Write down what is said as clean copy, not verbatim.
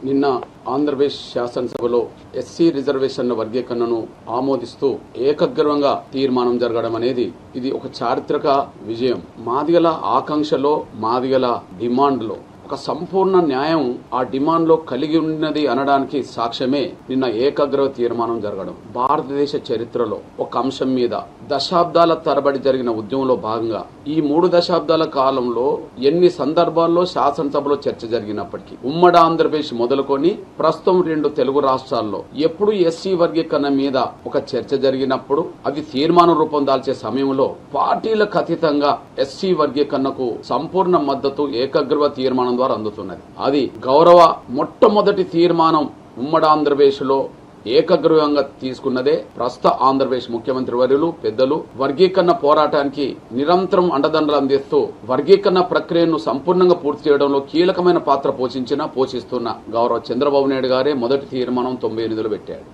నిన్న ఆంధ్రప్రదేశ్ శాసనసభలో ఎస్సీ రిజర్వేషన్ల వర్గీకరణను ఆమోదిస్తూ ఏకగ్రీవంగా తీర్మానం జరగడం అనేది ఇది ఒక చారిత్రక విజయం. మాదిగల ఆకాంక్షలో, మాదిగల డిమాండ్లో ఒక సంపూర్ణ న్యాయం ఆ డిమాండ్ లో కలిగి ఉన్నది అనడానికి సాక్ష్యమే నిన్న ఏకగ్రీవ తీర్మానం జరగడం. భారతదేశ చరిత్రలో ఒక అంశం మీద దశాబ్దాల తరబడి జరిగిన ఉద్యమంలో భాగంగా ఈ 3 దశాబ్దాల కాలంలో ఎన్ని సందర్భాల్లో శాసనసభలో చర్చ జరిగినప్పటికీ ఉమ్మడి ఆంధ్రప్రదేశ్ మొదలుకొని ప్రస్తుతం 2 తెలుగు రాష్ట్రాల్లో ఎప్పుడు ఎస్సీ వర్గీకరణ మీద ఒక చర్చ జరిగినప్పుడు అది తీర్మానం రూపం దాల్చే సమయంలో పార్టీలకు అతీతంగా ఎస్సీ వర్గీకరణకు సంపూర్ణ మద్దతు ఏకగ్రీవ తీర్మానం ద్వారా అందుతున్నది. అది గౌరవ మొట్టమొదటి తీర్మానం ఉమ్మడి ఆంధ్రప్రదేశ్ లో ఏకగ్రీవంగా తీసుకున్నదే ప్రస్తుత ఆంధ్రప్రదేశ్ ముఖ్యమంత్రి వర్యులు పెద్దలు వర్గీకరణ పోరాటానికి నిరంతరం అండదండలు అందిస్తూ వర్గీకరణ ప్రక్రియను సంపూర్ణంగా పూర్తి చేయడంలో కీలకమైన పాత్ర పోషిస్తున్న గౌరవ చంద్రబాబు నాయుడు గారే మొదటి తీర్మానం 98లో పెట్టాడు.